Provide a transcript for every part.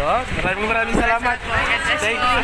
Yun, maraming salamat. Thank you.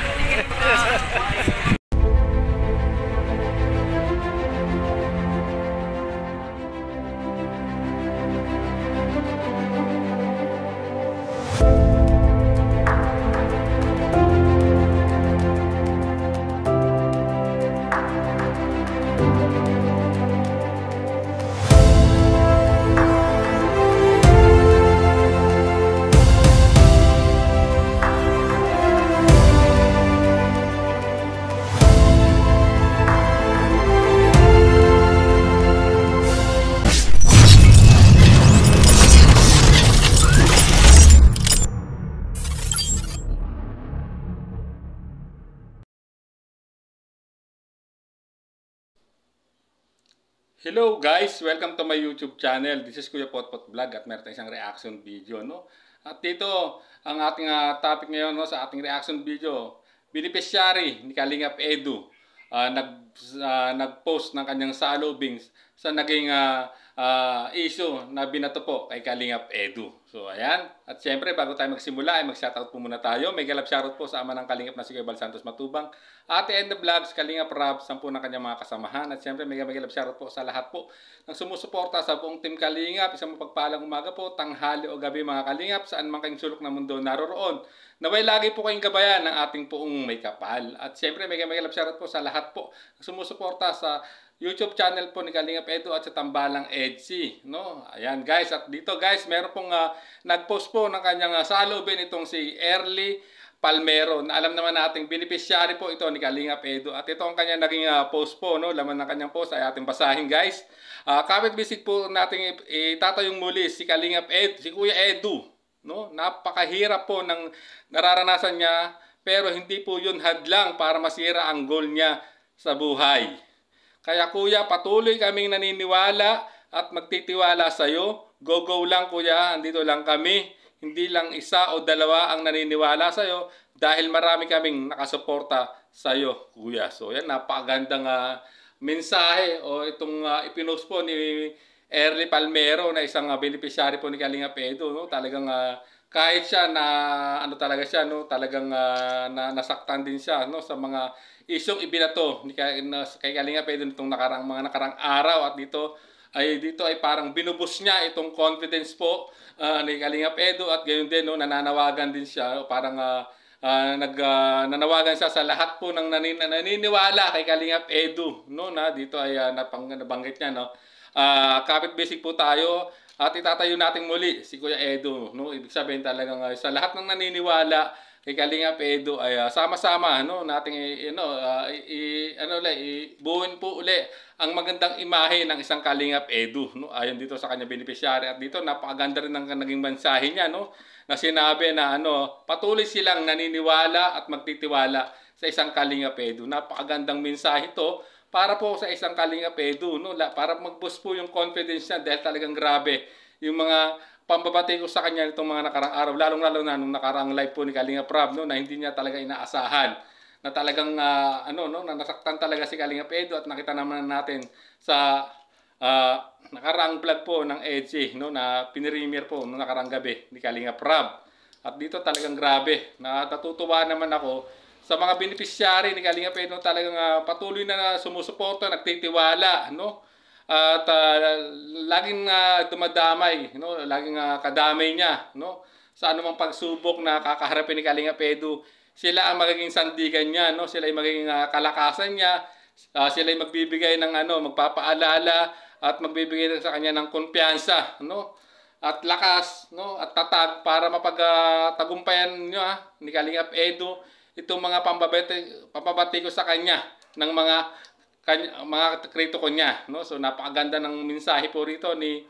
Hello guys! Welcome to my YouTube channel. This is Kuya Potpot Vlog at meron tayong isang reaction video, no? At dito, ang ating topic ngayon, no, sa ating reaction video, beneficiary ni Kalingap Edu nag-post ng kanyang salubings sa naging issue na binato po kay Kalingap Edu. So ayan, at syempre bago tayo magsimula ay mag-shoutout po muna tayo. May galap shoutout po sa ama ng Kalingap na si Kuya Bal Santos Matubang, Ate Enda Vlogs, Kalingap Rab, 10 ng kanyang mga kasamahan. At syempre may galap shoutout po sa lahat po ng sumusuporta sa buong Team Kalingap. Isang mapagpalang umaga po, tanghali o gabi mga Kalingap, saan man kayong sulok ng mundo naroroon. Naway lagi po kayong gabayan ng ating poong may kapal. At syempre may galap shoutout po sa lahat po ng sumusuporta sa YouTube channel po ni Kalingap Edu at sa Tambalang Edsi, no? Ayan guys, at dito guys, meron pong nag-post po ng kanyang salubin itong si Early Palmero. Na alam naman nating beneficiary po ito ni Kalingap Edu. At ito ang kanyang naging post po, no? Laman ng kanyang post ay ating basahin guys. Kapit visit po natin itatayong muli si Kalingap Edu, si Kuya Edu, no? Napakahirap po ng nararanasan niya, pero hindi po yun hadlang para masira ang goal niya sa buhay. Kaya kuya, patuloy kaming naniniwala at magtitiwala sa iyo. Go lang kuya, andito lang kami. Hindi lang isa o dalawa ang naniniwala sa iyo dahil marami kaming nakasuporta sa iyo kuya. So yan, napakagandang mensahe o itong ipinost po ni Early Palmero na isang beneficiary po ni Kalingap Edu, no? Talagang kahit siya na ano talaga siya, no, talagang nasaktan din siya, no, sa mga isyong ibinato ni kay Kalingap Edu nitong mga nakarang araw. At dito ay parang binubus niya itong confidence po ni Kalingap Edu, at gayon din, no, nananawagan din siya, parang nanawagan siya sa lahat po ng naniniwala kay Kalingap Edu, no, na dito ay nabanggit niya, no. Kapit basic po tayo at itatayo natin muli si Kuya Edu, no? Ibig sabihin talagang sa lahat ng naniniwala kay Kalingap Edu ay sama-sama, no, nating buuin po uli ang magandang imahe ng isang Kalingap Edu, no? Ayon dito sa kanya beneficiary. At dito napakaganda rin ng naging mensahe niya, no, na sinabi na patuloy silang naniniwala at magtitiwala sa isang Kalingap Edu. Napakagandang mensahe ito para po sa isang Kalingap Edu, no, para mag-boost po yung confidence niya dahil talagang grabe yung mga pambabati ko sa kanya nitong mga nakarang araw, lalong-lalo na nung nakarang live po ni Kalingap Rab, no, na hindi niya talaga inaasahan na talagang na nasaktan talaga si Kalingap Edu. At nakita naman natin sa nakarang vlog po ng Edsi, no, na pinremiere po nung nakarang gabi ni Kalingap Rab. At dito talagang grabe, natutuwa naman ako sa mga beneficiary ni Kalingap Edu, talagang patuloy na sumusuporta, nagtitiwala, no? At laging dumadamay, no? Laging kadamay niya, no? Sa anumang pagsubok na kakaharapin ni Kalingap Edu, sila ang magiging sandigan niya, no? Sila ay magiging kalakasan niya, sila ay magbibigay ng magpapaalala at magbibigay sa kanya ng kumpiyansa, no? At lakas, no? At tatag para mapagtagumpayan niya ni Kalingap Edu itong mga pambabati ko sa kanya ng mga kritiko niya, no? So napakaganda ng mensahe po rito ni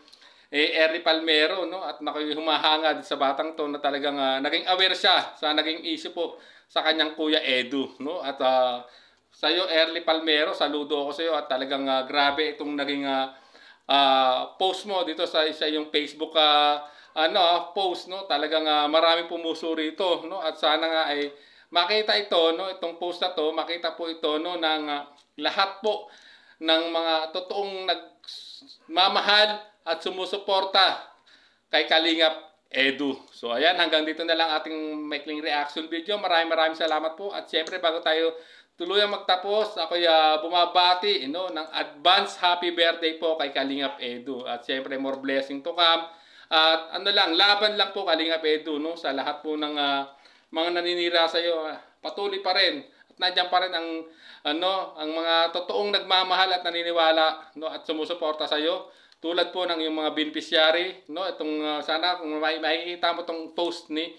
Early Palmero, no? At humahanga sa batang to na talagang naging aware siya sa naging issue po sa kanyang Kuya Edu, no? At sa iyo Early Palmero, saludo ako sa iyo, at talagang grabe itong naging post mo dito sa yung Facebook post, no? Talagang maraming pumuso rito, no? At sana nga ay makita ito, no, itong post na to, makita po ito, no, ng lahat po ng mga totoong nagmamahal at sumusuporta kay Kalingap Edu. So ayan, hanggang dito na lang ating maikling reaction video. Maraming salamat po. At syempre, bago tayo tuluyang magtapos, ako'y bumabati ng advance happy birthday po kay Kalingap Edu. At syempre, more blessing to come. At laban lang po Kalingap Edu, sa lahat po ng mga naninira sa iyo. Patuloy pa rin. At nandiyan pa rin ang mga totoong nagmamahal at naniniwala, at sumusuporta sa iyo. Tulad po ng yung mga beneficiary, itong sana kung makikita mo tong post ni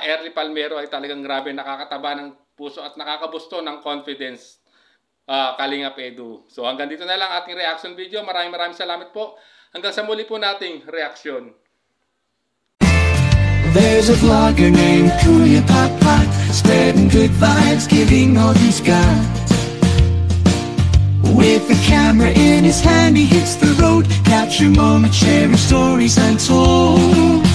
Erly Palmero ay talagang grabe, nakakataba ng puso at nakakabusto ng confidence, Kalingap Edu. So hanggang dito na lang ating reaction video. Maraming salamat po. Hanggang sa muli po nating reaction. There's a vlogger named Kuya Papa, spreading good vibes, giving all he's got. With the camera in his hand, he hits the road, capture moments, sharing stories untold.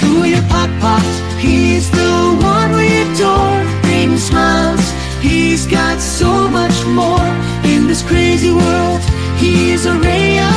Kuya Papa, he's the one we adore, bring smiles, he's got so much more. In this crazy world, he is a ray of